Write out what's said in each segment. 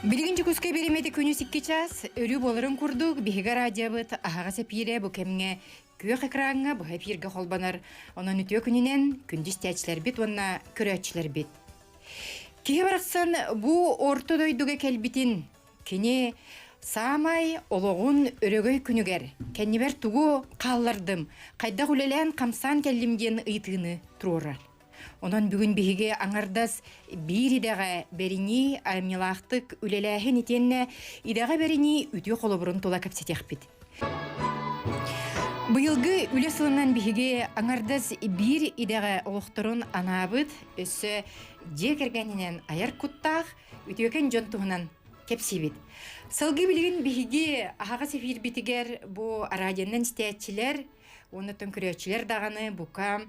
Билигинчи күскө беремеди күнү сикки час, өрү боларын курдук, биһига радиобыт, ахага сапире бу кемге күйөк экранга бу эфирге холбанар. Онон үтө күнүнен күндүз тәчләр бит, онна көрөчләр бит. Кие бараксан бу орто дойдуга келбитин, кини самай ологун өрөгөй күнүгер, кеннибер тугу каллардым, кайда гулелен камсан келлимген ыйтыны турар. Онон бүгүн биһиге аңардас бир идеге берини амилахтык үлеләһин итенне идеге берини үтү холобурун тола кепсетехпит. Быйылгы үле сылынан биһиге аңардас бир идеге олохторун анабыт өссө же кергенинен аяр куттах үтөкен жонтугунан кепсибит. Сылгы билигин биһиге ахага сефир битигер бу радионан стеатчилер, онотон көрөчүлөр даганы бука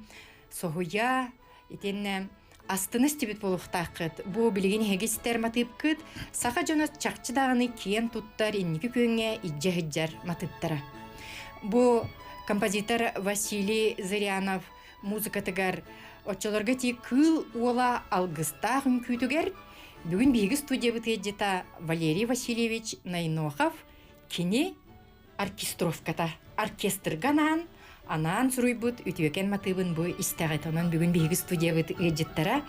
сохуя итенне астыны стебит болуктакыт. Бу билигин хегистер матыпкыт, саха жона чакчы даганы киен туттар инники көңө иджа-хиджар матыптара. Бу композитор Василий Зырянов музыкатыгар отчолорга ти кыл уола алгыстагын күтүгер. Бүгүн биги студия бытыжыта Валерий Васильевич Найнохов кини оркестровката оркестрганан анан суруйбут үтүөкен матыбын бу истагатынан бүгүн биги студия бытыжыттара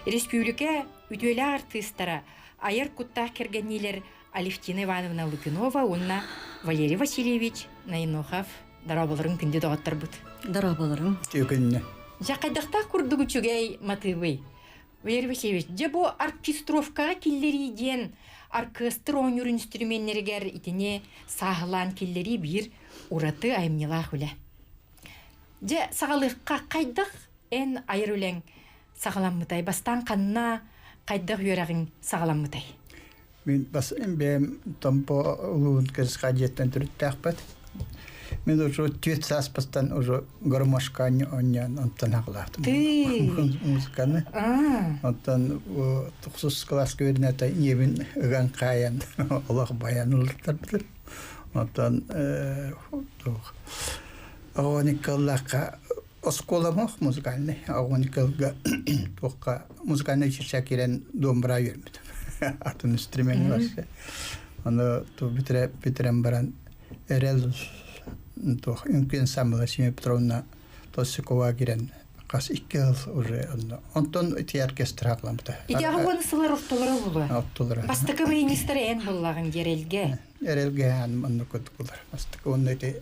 республика үтүөлө артисттара аяр куттах кергенилер Алевтина Ивановна Лукинова, онна Валерий Васильевич Найнохов. Дарабаларың күнде дағаттар бұд. Дарабаларың. Түйекінне. Жақайдақта күрдігі чүгей матывы. Валерий Васильевич, же бұ оркестровкаға келлері ден оркестр ойныр инструментергер итіне сағылан келлері бір ураты айымнелақ үлі. Же сағалыққа қайдық ән айыр өлең сағаламытай, бастан қанына қайдық үйерағың сағаламытай. Мен басын бәм тампо ұлуын кірісқа жеттен түрітті ақпат. Мен уже түйет саспастан уже гармошканы оньян онтан ағылақтым. Музыканы. Онтан тұқсыз класс көрінеті ебін үгін қаян олақ баян ұлықтар білір. Онтан ағоникаллаққа осколамақ музыкальный. Ағоникалға музыкальный чирча керен домбыра өрмеді. Атын инструмент барсы. Оны бітірен баран әрел үмкін самыла Семей Петровна Тосикова керен қас 2 жыл уже. Онтон үті оркестр ағыламды. Идеға оны сылар ұқтылары бұлы? Ұқтылары. Бастықы министері ән болағын ерелге? Ерелге ән мұнды көді бұлар. Бастықы оны өте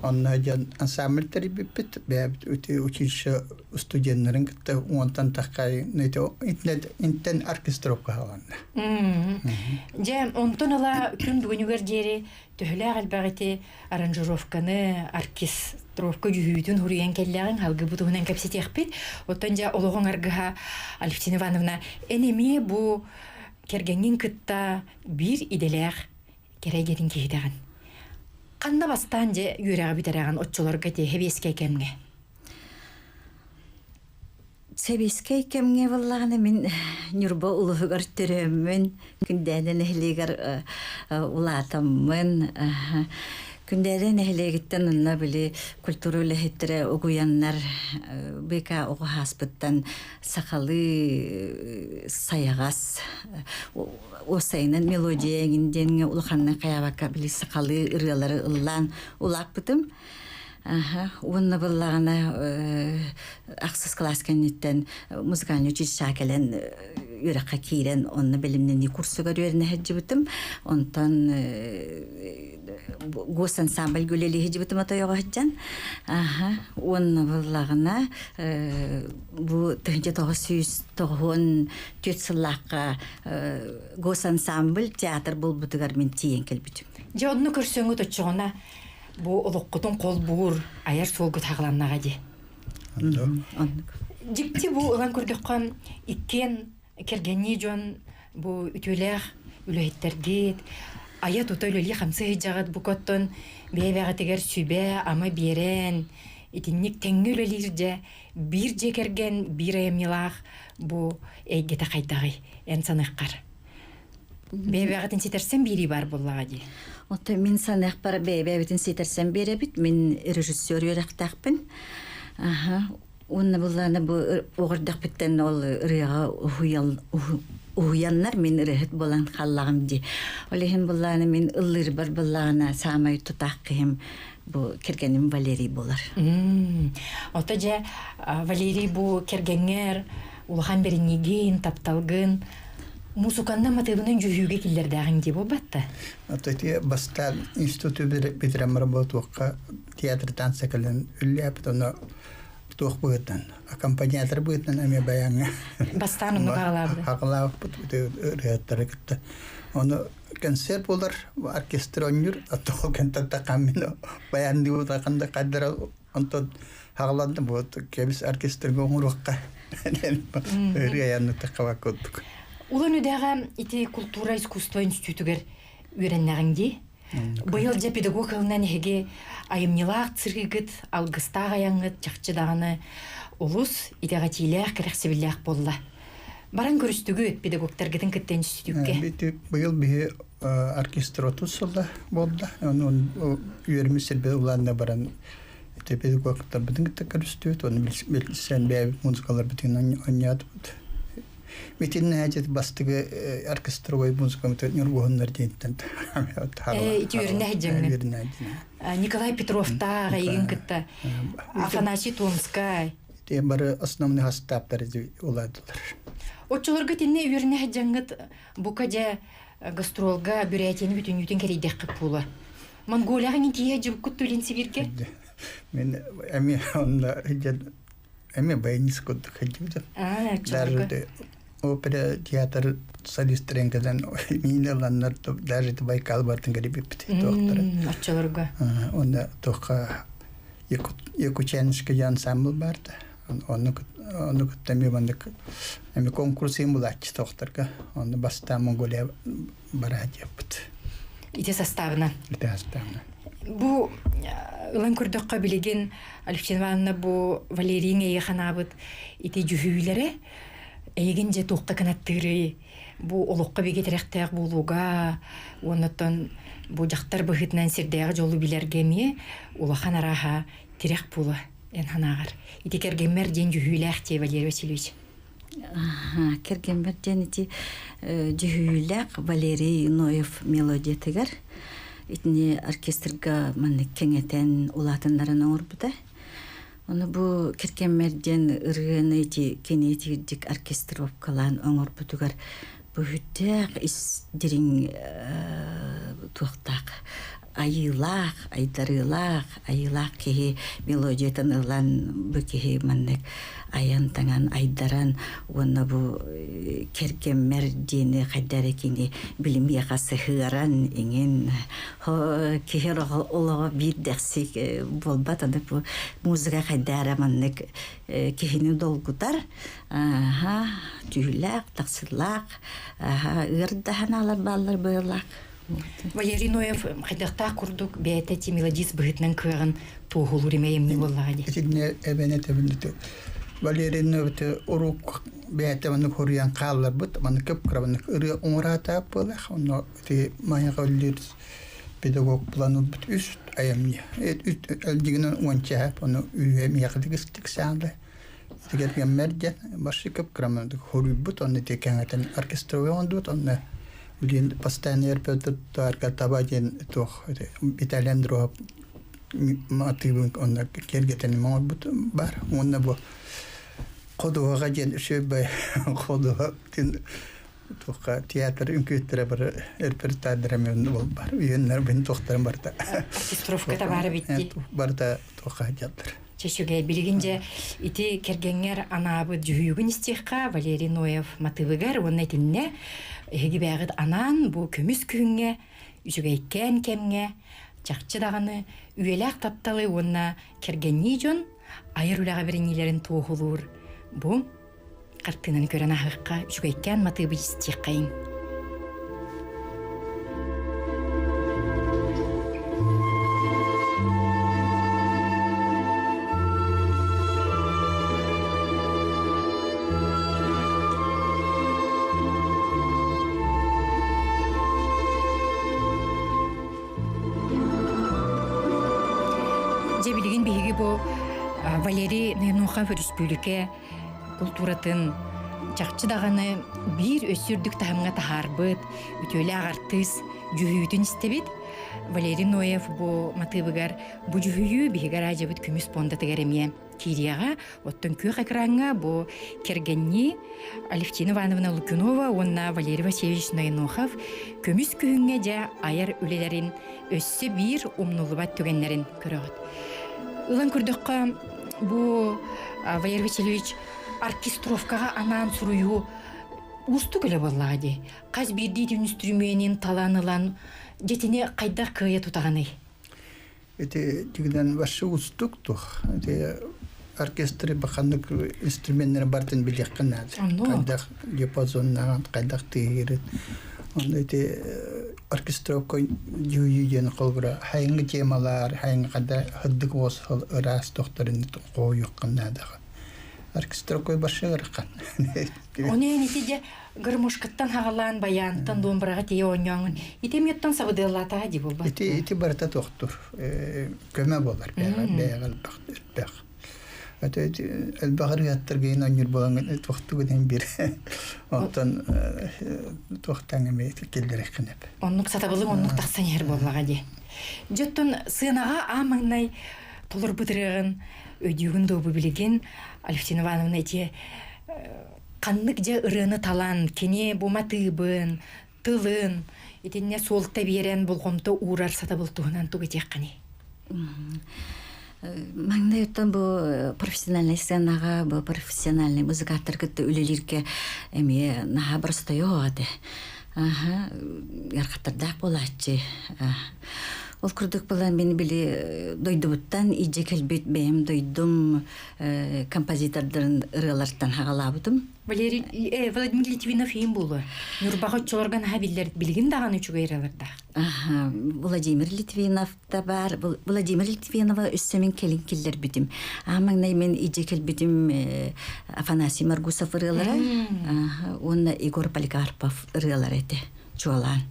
Онна жан ансамбльтери биппит бәбит үте училище студентларын кытты онтан таққай нете интернет оркестровка халанды. Же онтон ала күн бүгүнүгөр жери төһөлө албагыты аранжировканы оркестровка жүһүтүн хуруян келлягын халгы бутугунан кепсетехпит. Оттон же ологоң аргыха Алевтина Ивановна энеми бу кергенин кытта бир иделер керегерин кейдаган. Қанна бастан же үйрәгі бітереген отчыларға те хебеске кемге? Себеске кемге болағаны мен нүрба ұлығығар түрімін, күндәден әхілегер ұлатымын. Күндәден әхілегіттен ұнна білі культуру үләхеттірі ұғуяннар бека ұғы хаспыттан сақалы саяғас осайынан мелодия егінден ұлықаннан қаябаққа білі сақалы ұрғалары ұллан ұлақ бұтым. Онна болағына ақсыз класс кәнеттен музыкальный училище келен үйраққа кейрен онны білімнен курсыға өріне әджі бұтым. Онтан гос ансамбль гөлелі әджі бұтым атайоға әджан. Онна болағына бұл 1990 сыллаққа гос ансамбль театр бұл бұтығар мен тиен кел бұтым. Же онны көрсөңі төтчіғына бу олоққытын қол буыр аяр солғы тағыланнаға де. Жикти бу ұлан көрдіққан иккен кергенні жон бу үтөләқ үләйттергет аят ұта үләлі қамсы жағат бұ көттін бәйбәға тегер сүбә ама берен итинник тәңгі үләлер же бір же керген бір айымнелақ бу әйгеті қайдағы ән саныққар. Бәйбәғатын сетерсен бири бар боллаға де. Отто мен санақ бар бәйбәғатын сетерсен бері біт, мен режиссер өріқтақпын. Оны бұлланы бұл оғырдақ біттен ол ұрыға уяннар мен рехет болан халлагым ди. Олехин булланы мен ыллыр бар буллагына самай тутаккым бу кергеним Валерий болар. Ота же Валерий бу кергенгер улахан беринеген тапталгын музыканна мотивынан жүгүгө килдердагын деп обатта. Ота бастал институт битерем работука театр танца кален үлләптоно тух буйтан аккомпаниатор буйтан ами баянга Бастан унагалабы. Хаглав реаторыкта. Оны концерт болар оркестронер атол кантата камино баян диу таканда кадра онто хагланды бот кебис оркестрге оңурукка. Реаянны такавакоттук. Улан үдәгә ити культура искусство институтыгер үйрәннәгәнди. Быел же педагог ылынан хеге айымнилак циргыгыт алгыстага яңгыт жакчыдаганы улус идега тилек керексебилек болла. Баран көрүстүгү педагогтар гитин кеттен институтке. Бити быел би оркестр отусулда болду. Onun үйрәмесел бе уларына баран педагогтар битин көрүстү. Оны билсен бе музыкалар битин ойнат. Битин хәҗәт бастыгы оркестровой музыка мөтәннәр булганнар дигән. Николай Петровта гайгын китте. Афанасий Томскай. Те бары основный хастаптар уладылар. Очолорга тинне үйрәнә хәҗәнгыт букаҗа гастролга бюрәтен бүтән ютен кәридәк кыпула. Монголияга нития җып күттүлен сибирге. Мен әми онда хәҗәт әми байнис кот хәҗәт. Даже опера театр солистренгадан минеланнар даже Байкал бартын гәриб бит доктор. Очолорга. Онда тока Якучанский ансамбль барды. Оны көттәме бандык. Эми конкурс булачы докторга. Оны баста Монголия бара дип. Ите составына. Бу ылан күрдөккө билеген Алексей Ивановна бу Валерийне яханабыт ите жүһүйләре эйген же тоққа канаттыры бу олоққа бегетеректәк булуга оннан бу жактар быхытнан сирдәгә жолу билергеме улахан араха тирек була эн ханагар ите кергемер ден жүһүйләк те Валерий Васильевич. Кергемер ден ите жүһүйләк Валерий Ноев мелодия тегер итне оркестрга мен кеңетен улатыннарын орбута. Оны бу кергемерден ыргыны ити кенетик оркестр калан оңор бутугар бу хүттәк ис дирин туктак айылак айдарылак ки мелодиятан ылан бу ки маннык аян таңан айдаран оны бу кергемердени кайдарекини билим якасы хыран иңен кихер олого биддексик болбатады бу музыка кайдара маннык кихини долгутар түйлак таксылак ырдаханалар баллар быйлак. Валерий Ноев хайдакта курдук бәйәтәти мелодис быһытнан кыгын тугулур эмейем ни боллагы. Этне эбенете билде. Валерий Ноев урук бәйәтәмне хорыян каллар бут, маны көп крабны ыры оңрата булах, оны те мая галлер педагог плану бит үст аямне. Үст әлдигенен онча, оны үйем якдыгыстык саңды. Тегер мерден башы көп крабны хорый бут, оны те кәңәтен оркестровый ондут, оны Блин, постоянно репетирует только табакен тох итальян дроб мотивы он кергетен может быть бар он на бо ходу гаден шебе ходу тин тох театр инкютер бар репертуармен бол бар үйеннер бен тохтар барда оркестровкада бар битти барда тох гадер чешуге билгинже ити кергенгер анабы жүгүн истехка Валерий Ноев мотивыгар он этинне Эги бәгыт анан бу көмүс күнгө үжүгәйкән кемгә чакчыдаганы үеләк тапталы онна кергенни жон айыр үләгә берениләрен тугылур. Бу картинаны көрән ахыкка үжүгәйкән мотивы истеккәин. Билген биһиги бу Валерий Нухан республика культуратын чакчы даганы бир өсүрдүк тахымга тахарбыт, үтөлө агартыс, жүһүүтүн истебит. Валерий Ноев бу матыбыгар бу жүһүү бигер ажабыт күмүс понда тегеремие. Кирияга оттон күйөк экранга бу кергенни Алевтина Ивановна Лукинова, онна Валерий Васильевич Нойнохов көмүс күһүнгө жа аяр үлелерин өссө бир умнулубат түгеннерин көрөгөт. Ылан күрдөккө бу Валерий Васильевич оркестровкага анаан суруйу усту көлө боллагы. Каз бирди инструментин таланылан жетине кайда кыя тутаганы. Эти тигден башы устук тух. Эти оркестры баханнык инструменттер бартын билеккен азыр. Кайда диапазоннан кайда тегерет. Онда эти оркестровка жүйүген колбура хайыңгы темалар, хайыңгы кайда хыддык осол ырас докторын коюкканда дагы. Оркестровка башы гыркан. Оны нетиже гармошкаттан хагалан баянтан домбырага тие ойноңун. Итеметтен сабыдылата ди болбат. Ити барта доктор. Көмө болар. Бегал бак. Аты элбагыр яттыргын онюр болгон токтугунан бир. Оттан токтан эме келдерек кенеп. Оннук сатабылың оннук таксан ер боллага ди. Жоттон сынага амаңнай толор бытырыгын өдүгүн добу билеген Алевтина Ивановна эти каннык же ырыны талан кене буматыбын, тылын, итинне солта берен болгомто урар сатабылтугунан тугетеккани. Маңнайыттан бу профессиональный сценага, бу профессиональный музыкаттар кытты үлелерге эме наха барстайо ады. Яркаттардак болачы. Ол күрдік болан мені біле дойдубуттан ije келбет бәйім дойдум композитордарын ырыларттан хағалабыдым. Владимир Литвинов ем болу. Нұрбағы чолорган хабиллер білген даған үчігі айраларда. Владимир Литвинов да бар. Владимир Литвинова үстемен келін келдер бітім. Амаңнай мен ije келбетім Афанасий Маргусов ырылары. Онна Егор Поликарпов ырылар еті. Чуалан.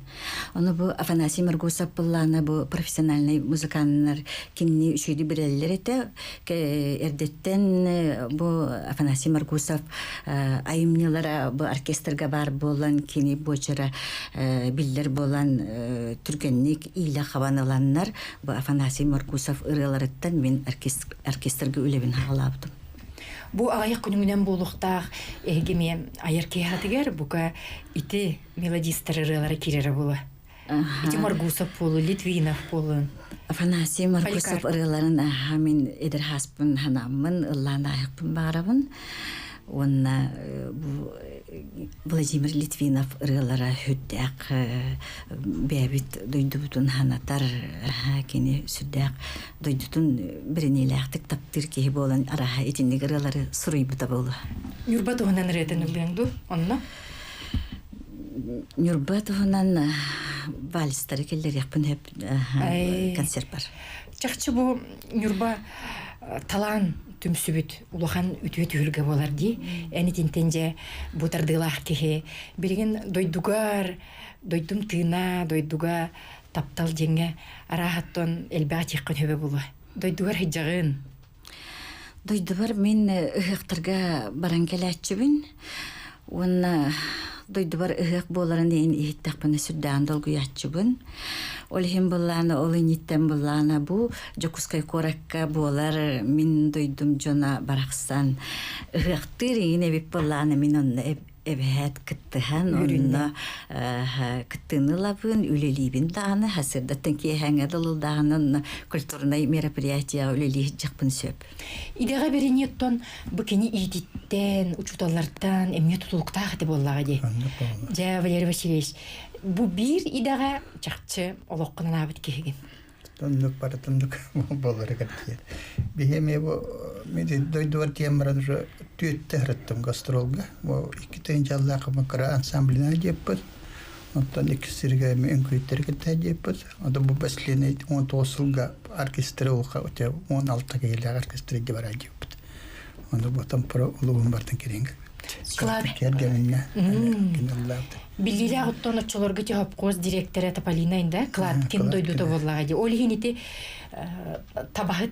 Оны бу Афанасий Маргусов булланы бу профессиональный музыканттар кинни үшүйдү бирелер эте. Эрдеттен бу Афанасий Маргусов айымнылара бу оркестрга бар болан кини бочара биллер болан түргенник ийла хабаналаннар бу Афанасий Маргусов ырыларыттан мен оркестрга үлебин хагалабдым. Бу аяк күнүнөн болуктак эгеме аяркеятыгер бука ити мелодистер ырылары кирер болу. Ити Маргусов болу, Литвинов болу. Афанасий Маргусов ырыларын мен эдер хаспын ханамын, ыллан аякпын барабын. Онна Владимир Литвинов ырылара хүддәк бәбит дойдубутун ханатар кені сүддәк дойдутун бірінеләқтік таптыр кеhi болан араха етіндегі ырылары сұрыйбыта болу. Нюрбатовынан ретен ылбеңду, онна? Нюрбатовынан валистары келдер яқпын хеп концерт бар. Чақчы бұл Нюрба талан түмсүбүт улахан үтүөт үргө болар ди. Энитинтенже бутардылах кеhe билген дойдугар, дойдум тына, дойдуга таптал жеңе арахаттон элбаа чеккен хөбө болу. Дойдугар хыжагын. Дойдугар мен ыхтарга баран келечибин. Онна дойдубар ыхак боларын дейін ихиттақпыны сүрдән долгу ятчыбын. Олхим болланы, олыниттен болланы бу жокускай коракка болар min дойдум жона барақсан. Ыхактыр егін эбек болланы min онны эбәт кыттыхан, онна кыттыны лабын, үлелейбін дағаны, хасырдаттан кей хәңәдылыл дағаны культурный мероприятия үлелей жақпын сөп. Идеға беренеттон бүкені идиттен, учуталардан, әмне тұтылықтағы де боллаға де. Жа, Валерий Васильевич, бу бир идеға жақчы олоққынан абыт кеген. Тондук пара тондук болар катты. Бихеме бу меди дойдуар тембран уже түйетте храттым гастролга. Бу 2 жаллакы макара ансамблина жеппет. Оттан экстерге мен көйтерге тәҗеппет. Анда бу баслене 19 жылга оркестр ука өтө 16 гейле оркестр бар жеппет. Анда бу там про улугун бартын керенге. Клад. Билиле оттон очолорго жооп коз директоры Тополина инде клад ким дойду да боллага ди. Ол хинити табахыт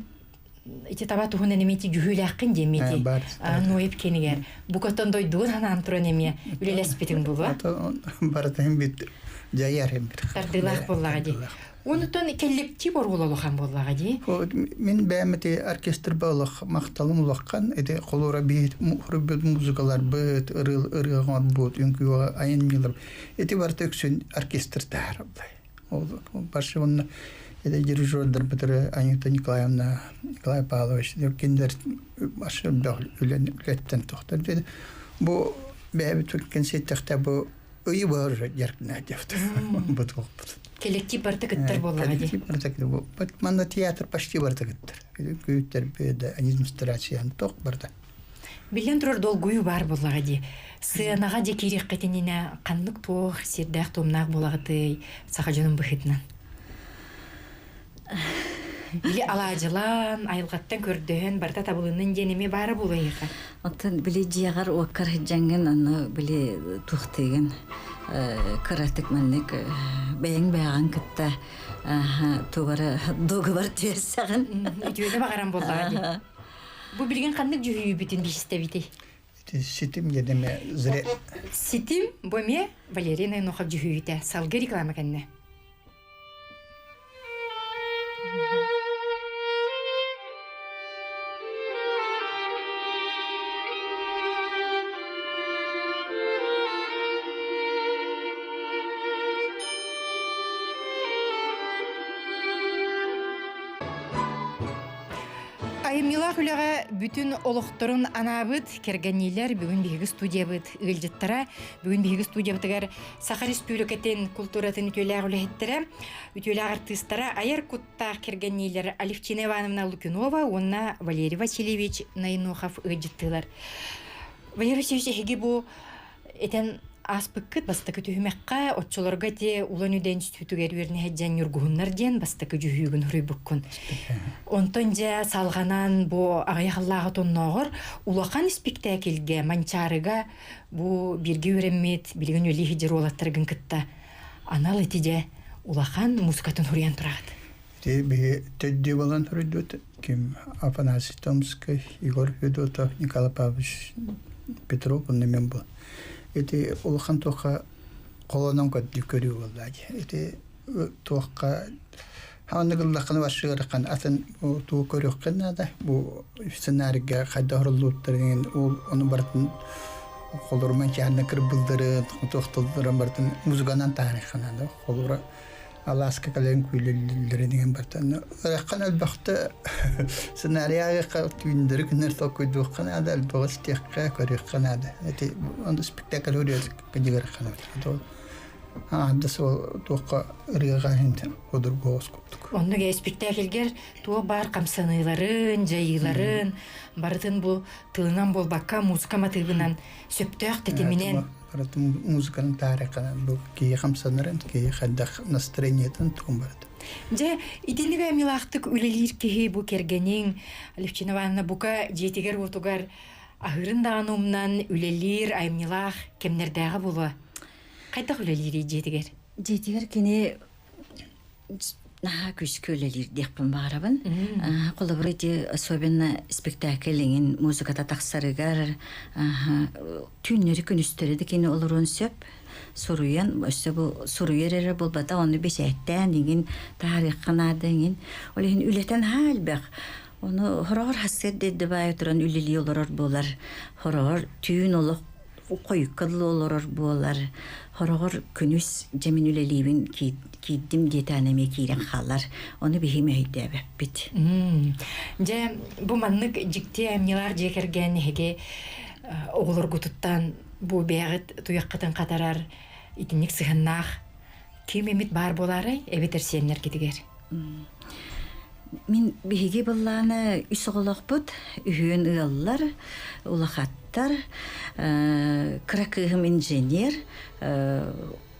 ити таба туһун энемети жүһүлэхкин демети. Нуеп кенигер. Букотон дойдуун ханан туран эме үлелеспитин була. Бартын бит жаяр hem бит. Тардылах боллага ди. Онутон коллектив оргулолухан боллага ди. Мен бәмете оркестр балык макталым улаккан, эде колора бит мухрибет музыкалар бит, ырыган бут, үнкү айын милер. Эти бартыксын оркестр тарабдай. Ол башыгын эде дирижердер битер Анита Николаевна, Николай Павлович, киндер башы үлеттен тоқтар dedi. Bu бәбит концертта бу үйі бар яркна дефт. Bu тоқпыт. Коллектив бартыкыттар боллага ди. Коллектив бартыкыттар. Вот манда театр почти бартыкыттар. Күттер беде администрациян тоқ барда. Билен турар долгую бар боллага ди. Сыянага де кирек кетенине канлык тоқ сердах томнак болагыты сахажынын быхытынан. Били алажылан, айылгаттан көрдөһөн барта табылынын денеме бары булайыка. Оттан били жиягар оккар жаңгын аны били тухтеген каратык маннык бэйң бэйган кытта тугара догубар түйерсагын. Үтүөнө багаран боллага ди. Бу билген кандык жүйүү бүтүн бишстебити. Ситим дедеме зре. Ситим боме Валерина нохап жүйүүтэ салгы реклама кенне. Айымнила хүләгә бүтін олықтырын анабыт, кергеннелер бүгін бигі студия бұд, ұғылжыттара, бүгін бигі студия бұдығар Сахар Республикатын культуратын үтеләғ үләхеттері, үтеләғ артыстара айар құттақ кергеннелер Алевтина Ивановна Лукинова, онна Валерий Васильевич Найнухов ұғылжыттылар. Валерий Васильевич әхеге бұл әтен аспыккыт бастакы түймәкка отчолорга те улан үден түтүгер верне хәҗән юргуннар ден бастакы жүһүгүн хурыйбуккун. Онтон жа салганан бу агайхаллага тонногор улахан спектакльге манчарыга бу бирге өреммет билген өле хиҗер олаттыргын кытта. Анал этиде улахан музыкатын хурыян турат. Те би тедди балан хурыйдут ким Афанасий Томский, Егор Федотов, Николай Павлович Петров немен бу. Эти улахан тоха колонон код дикөрү болдагы. Эти тоха ханныгыллакны башыгыркан атын туу көрөккөн ада бу сценарийге кайдарлууттарын ул аны бартын колорман чанны кыр булдыры токтолдуран бартын музыканан тарихынан да колора Аласка кален күйлелеринен бартын ракан албакта сценарийга түндүр күнөр токуйду канада албагыс текка көрөк канада. Эти он спектакль өрөз кыдыгыр канада. Да сол тока регахинтен одур госкуттук. Онныга спектакльгер туа бар камсаныйларын, жайыларын, бартын бу тылынан болбакка музыка матыбынан сөптөк тетеминен музыканын тарихынан бу ки камсанырын ки хаддах настроениятын тумбард. Же иденеге милактык үлелир ки бу кергенин Алевтина Ивановна бука жетигер отугар ахырын даанумнан үлелир аймилах кемнердәгы булы. Кайта үлелир жетигер. Жетигер кене күш көлелер декпін барабын. Қолы бұрыды особенно спектаклingen музыката тақсарыгар түннері күн үстереді кені олырын сөп. Соруян, соруерері болбата оны бесеттен деген тарих қанадыңын. Олеген үлетен хал бәқ. Оны хорағыр хасыр деді бай тұран үлелі олырыр болар. Хорағыр түйін олық қойыққылы олырыр болар. Хорағыр күніс жамин үлелейбін киддим детанеме кирен халар. Оны бихиме өйдәбі бит. Же бұ маннык жікте әмнелар жекерген хеге оғылыр ғұтыттан бұ бәғыт тұяққытын қатарар итінік сығыннақ кем емет бар болары әбетер сенлер кетігер. Мен бихиге болланы үсіғылық бұд, үйін ұялылар, ұлақаттар, кракығым инженер,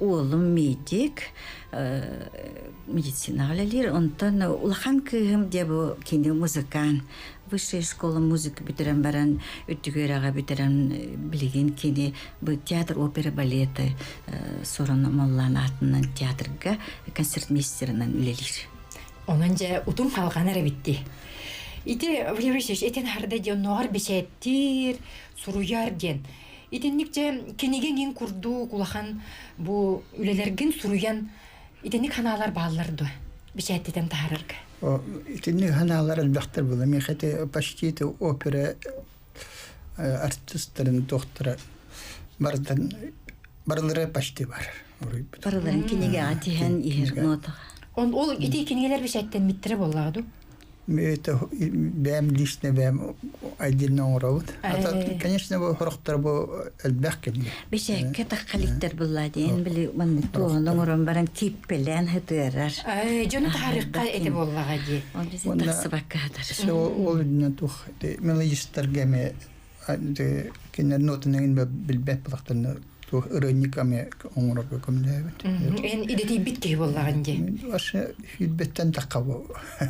оğlum медик, медицина алалар, онтан улахан кыгым де бу кенде музыкан, высшая школа музыки бітірен баран, өттігераға бітірен білген кенде бу театр, опера, балеты, сорын моллан атынан театрға концертмейстерінен үлелер. Onun ja utun kalğanara bitti. Ити Валерий этен харда ден ногар бешеттир, суруяр ден. Итенник же кенеген ген курду кулахан бу үлелерген суруян итенник ханалар бааларды. Бешеттен таарырга. Итинник ханалар албактар була. Мен хете почти опера артистларын доктора барлары почти бар. Барыларын кенеге атихан ихер нота. Ол ити кенегелер бешеттен миттире боллагаду. Это бэм лишне бэм отдельно уровот. Конечно, бу хорохтар бу элбэккен. Беше кетаккаликтер булла дейин били манны тоонун орон баран типпелен хетырар. Жона тарихка эте боллага ди. Ол бизе таксы баккадар. Ол үдүнөн тух мелодисттерге де кинер нотунун билбеп булактан тух ироникаме оңорго көмдөбүт. Эн идети битти боллаган ди. Аша хүлбеттен такабы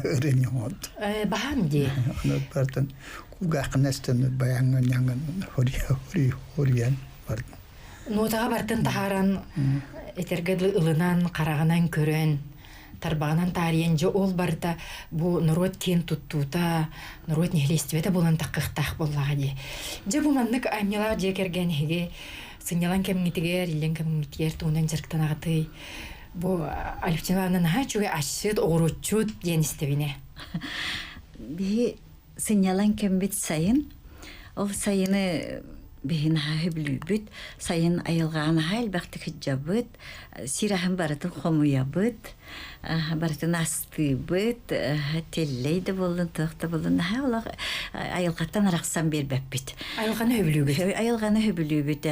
ирониот. Баам ди. Аны бартан кугакнастан баянган янган хориян бар. Нотага бартын тахаран этергеди ылынан караганан көрөн тарбагынан тарыян же ол барда бу народ кен туттута народ нехлестибете булан таккыктах боллага ди. Же бу маннык амнила же кергенеге сынялан кемгитигер илен кемгитигер туунан жарктанагаты бу Алевтинаның хачуга ашыт огорочут денистебине. Би сынялан кембит сайын ол сайыны бихин хабилүбүт сайын айылгаан хайл бакты хиджабыт сирахан баратын хомуябыт баратын астыбыт теллейде болдун тохта болдун хавла айылгаттан араксан бербеппит айылганы хөбүлүбүт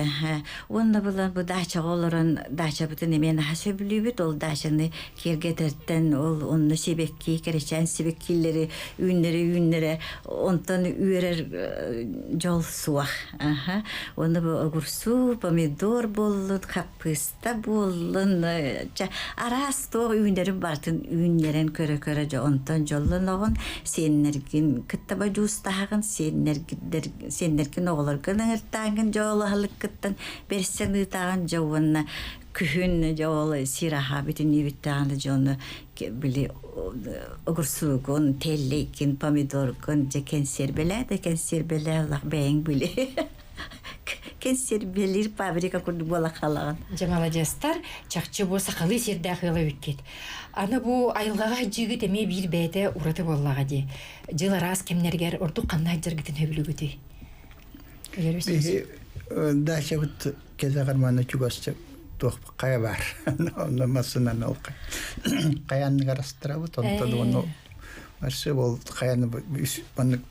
онда булан бу дача олорон дача бутун эмен хасөбүлүбүт ол дачаны кергетерден ол онны себекки керечен себеккилери үйүннери онтон үйөрөр жол суах онда бу огурсу помидор боллут капыста боллун арас то үйүннери бартын үйүннерен көрө жо онтон жоллоногон сеннергин кыттаба жустагын сеннергин оголоргун ыртагын жолу халыккыттан берсен ытагын жовунна күхүн жолу сираха битин ибиттагын жону били огурсугун теллекин помидоргун же кенсербеле Аллах бэйң били кенсербелер фабрика курду бола калаган. Жамала жастар чакчы бу сакалы сердахылы үткет. Аны бу айылгага жигит эме бир бете ураты боллага ди. Жыл арас кемнергер орду кандай жыргытын хөбүлүгүтү. Дача вот кезагарманы чугасчы тох кая бар. Онда масынан алкай. Каянны карастырабыт, онтон ону маршы бол каяны банык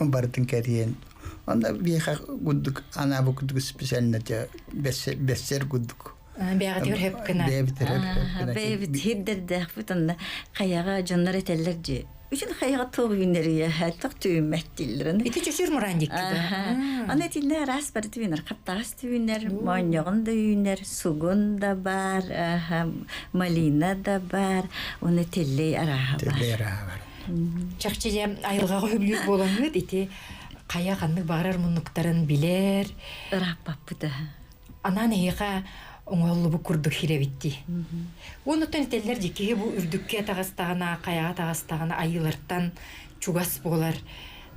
бардын кериен. Онда биха гуддук ана бу гуддук специальнете бессер гуддук. Бягатыр хеп кына. Бебит хиддер футанда каяга жоннор этелер же. Үчүн каяга тогуйнери хаттак түймөттилерин. Ити чөшүр мурандик. Аны тилне рас бар түйнөр, каптагас түйнөр, моньогун да үйнөр, сугун да бар, малина да бар, оны тиллей араха бар. Чакчыже айылгага хөбүлүк болгонут ити кая каннык багарар мунуктарын билер. Раппаппыда. Анан эйга оңоллу бу курдук хиребитти. Онуттан теллер жеке бу үрдүкке тагастагана, каяга тагастагана айылыртан чугас болар.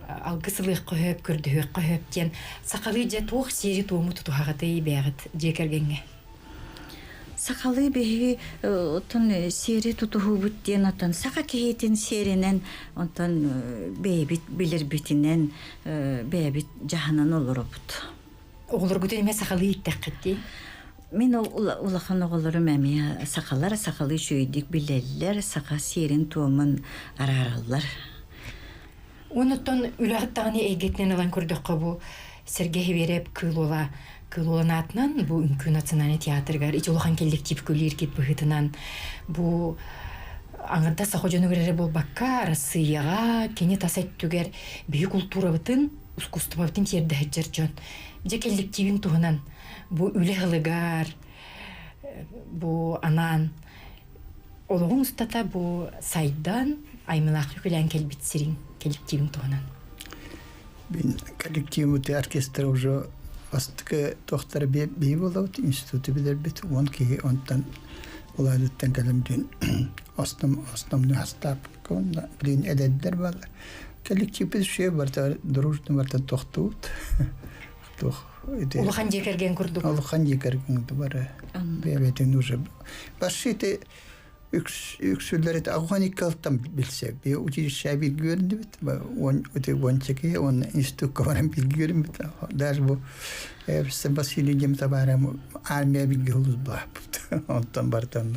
Алгысылык көп, көрдүк көп ден сакалы же тух сери тууму тутугагаты бягыт жекергенге. Сакалы беги отон сери тутугубут ден отон сака кейтин серинен отон бейбит билер битинен бейбит жаханан олоробут. Оголор гүтен эме сакалы иттеккетти. Мен улахан оголорум эми сакалы шүйдик билеллер, сака серин туумун арараллар. Онуттан үлагыттагыны эйгетнен алан көрдөккө бу Сергей береп кылуланатынан бу үңкү национальный театргар ичулхан коллектив күлиркет быгытынан бу аңырда сахожону бере болбакка Россияга кене тасеттүгер бүй культура бытын искусство бытын терде хеджерчон же коллективин тугунан бу үлехылыгар бу анан ологун устата бу сайдан аймылакы күлән келбитсирин коллективин тугунан. Бин коллективный оркестр уже астык доктор бей болот институты билер бит он ки онтан улайдыттан калемдин основной астап кон блин эдеддер бар коллектив все барта дружно барта тохтут. Тох. Улахан жекерген курдук. Улахан жекерген бара. Бебетин уже. Башите Yüksülleri Afganistan'dan bilse bir uçuşa bilgiyorum bit. On öte bonçeki on institutların bilgiyorum bit. Ders bu. Sebasili tabaram armiya bilgiyoruz bu. Ondan bardan.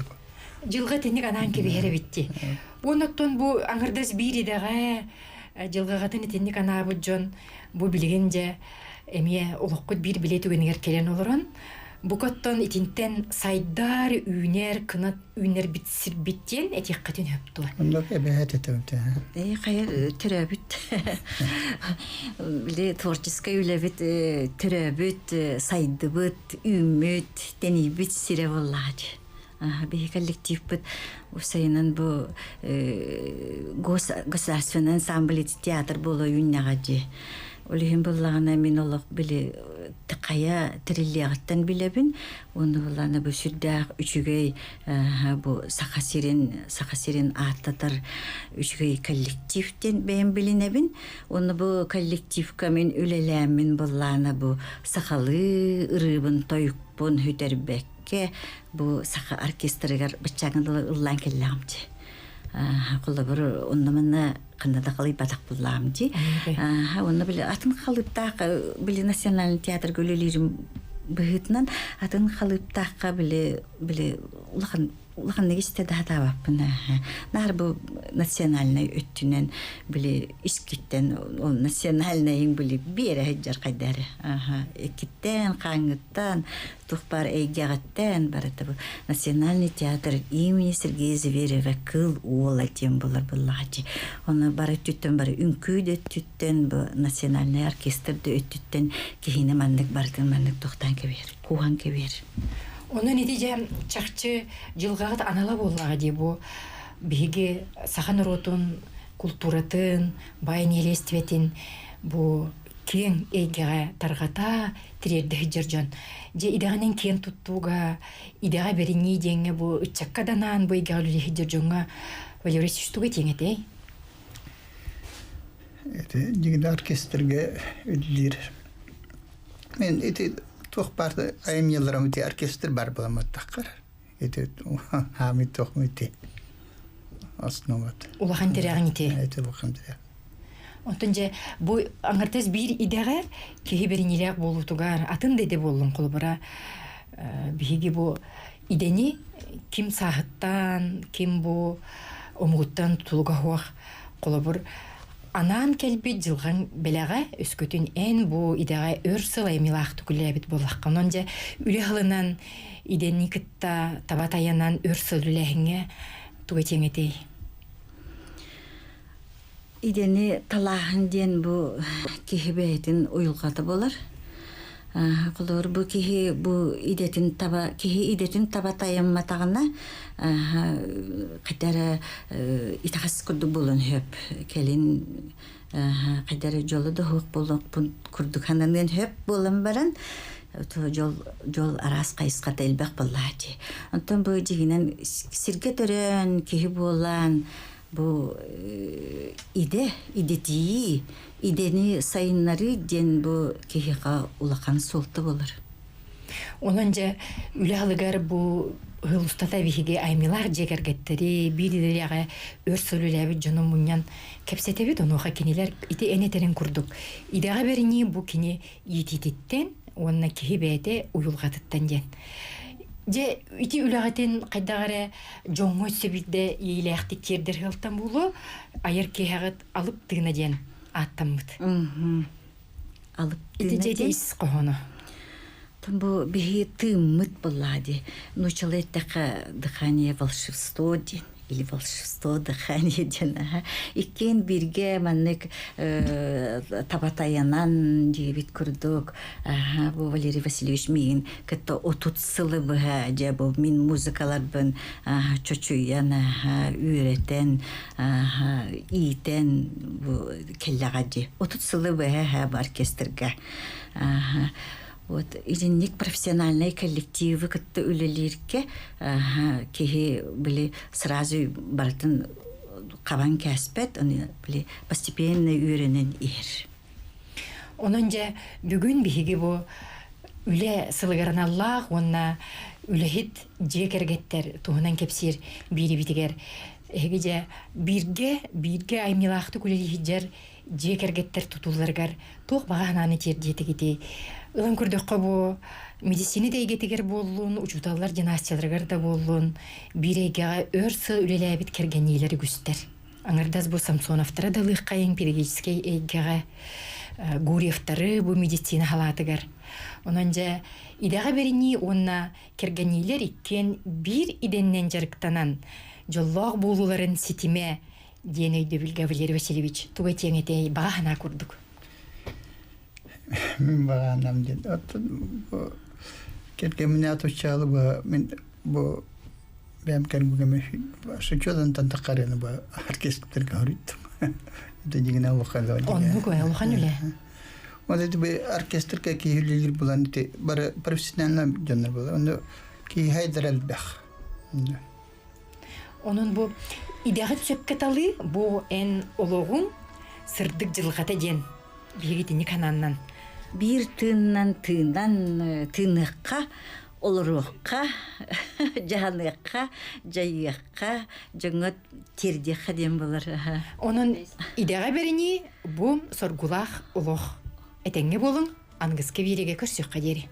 Жылга тенник анан кебере битти. Онуттан бу аңырдас биридеге жылга гатын тенник анабы жон бу билгенже эмие улуккут бир билет үгенер келен олорон. Букоттон итинтен сайдар үйнер кынат үйнер битсир биттен этиккатын хөптү. Онда кебехет этемте. Хайır төрөбүт. Биле творческая үлебит төрөбүт, сайдыбыт, үмүт, денибит сире боллач. Bir коллектив бит усайынан бу государственный ансамбль театр боло үйнагажы. Олихин буллагана мен олох биле тыкая триллиягаттан билебин. Оны булланы бу сүрдәк үчүгөй бу сахасирин аттатар үчүгөй коллективтен бен билинебин. Оны бу коллективка мен үлеләмин булланы бу сахалы ырыбын тойукпун хүтербекке бу саха оркестрыгар бычагындылы ыллан келламчы. Кулда бир оннамына кандада калый батак булламчы. Оны биле атын калыптак биле национальный театр гөлөлөрүм быгытнан атын калыптакка биле улахан негисте да баппына. Нар бу национальный өттүнөн биле искиттен ол национальный биле бере хеджар кайдары. Экиттен каңыттан тухпар эйгагаттан барата бу национальный театр имени Сергея Зверева кыл уола тем булар буллачы. Оны бары түттен бары үнкүйдө түттен бу национальный оркестрде өттүттен кийине мандык бартын мандык токтан кебер. Куган кебер. Оны нетиже чакчы жылгагат анала боллага ди бу биги сахан ротун культуратын байын елестветин бу кең эйгеге таргата тирерде жыржон же идаганын кен туттуга идага берини деңе бу ычаккаданан бу эйгеге жыржонга валерис штуга теңете. Эти дигде оркестрге үдүлөр. Мен эти Тухпарды айымелерім өте оркестр бар боламаттаққар. Эти хамид тоқым өте основат. Улахан терегін ете? Эти улахан терегін. Онтын же, бұл аңыртыз бір идеға кеге берін елек болу тұғар, атын деді болуын қолы бұра. Бігі бұл идені кім сағыттан, кім бұл омғыттан тұлға хуақ қолы бұр. Анан келбит жылган белага өскөтүн эн бу идега өрсыл эмилах түкүлөбүт боллакка. Онже үлехлынан идени кытта табатаянан өрсөл үлехиңе тугетеңетей. Идени талахын ден бу кихибетин уюлгаты болар. Кулор бу кихи бу идетин табатайым матагына кайдара итахас курду болон хөп келин кайдара жолу да хук болок курдукананын хөп болон баран жол арас кайыска делбек боллачы. Онтон бу жигинен сирге төрөн кихи болан бу идени сайыннары ден бу кихига улахан солты болар. Онанже үлалыгар бу хылустата бихиге аймилар жегергеттери биридеряга өрсөлүлөбү жонун муньян кепсетебит онуха кинилер ити энетерин курдук. Идега берини бу кини итититтен онна кихибете уюлгатыттан ден. Же ити үлагатын кайдагара жоңой себидде ийлекти кердер хылтан булу айыр кехагат алып тыгына ден аттамыт. Алып ити жедейсиз кохоно. Бу бихи тыммыт боллади. Нучалеттака дыхание волшебство ден. Или волшебство дыхание ден. Иккен бирге маннык табатаянан дебит курдук. Бу Валерий Васильевич мин кытта отутсылы быха. Же бу мин музыкалар бын чочуяна үйретен, ийтен келлагади. Отутсылы быха оркестрга. Вот иринник профессиональные коллективы кытты үлелерке кихи были сразу бартын қабан кәспет, оны біле постепенно үйренен ер. Онон же бүгүн биһиги бу үле сылыгараналлаах онна үлехит жекергеттер туһунан кепсир бири битигер эги же бирге аймилаахты күлелихиджер жекергеттер тутуларгар туох багаананы тердиетигити ылан көрдөккө бу медицина дейгетигер боллун учуталлар династияларгар да боллун бирегега өрсө үлелебит кергенилери күстер аңардас бу Самсоновтара да лыхкайын педагогический эйгега Гурьевтары бу медицина халатыгар. Онан же идега берини онна кергенилер иккен бир иденнен жарыктанан жоллог болуларын ситиме денейді білге Валерий Васильевич тугай теңетей бағана курдук. Мен бағанам деді. Керге мен атучалы мен бу бәм кергеме шучодан тантакарыны бу оркестрге хүрүттүм. Это дигене лохало. Он мугой лохан үле. Вот это бы оркестрге кийлер булан те бары профессионально жанр була. Оны ки хайдарал бах. Onun bu idеға сөпкеталы bu en ологун сырдык жылгата ден бигитини кананнан. Бир тыыннан тыыныкка, олоруокка, жааныкка, жайыкка, жаңа тердекка дем болар. Onun идеға берини bu sorgulах олох. Этеңге болун ангыскы биреге көрсөкка дери.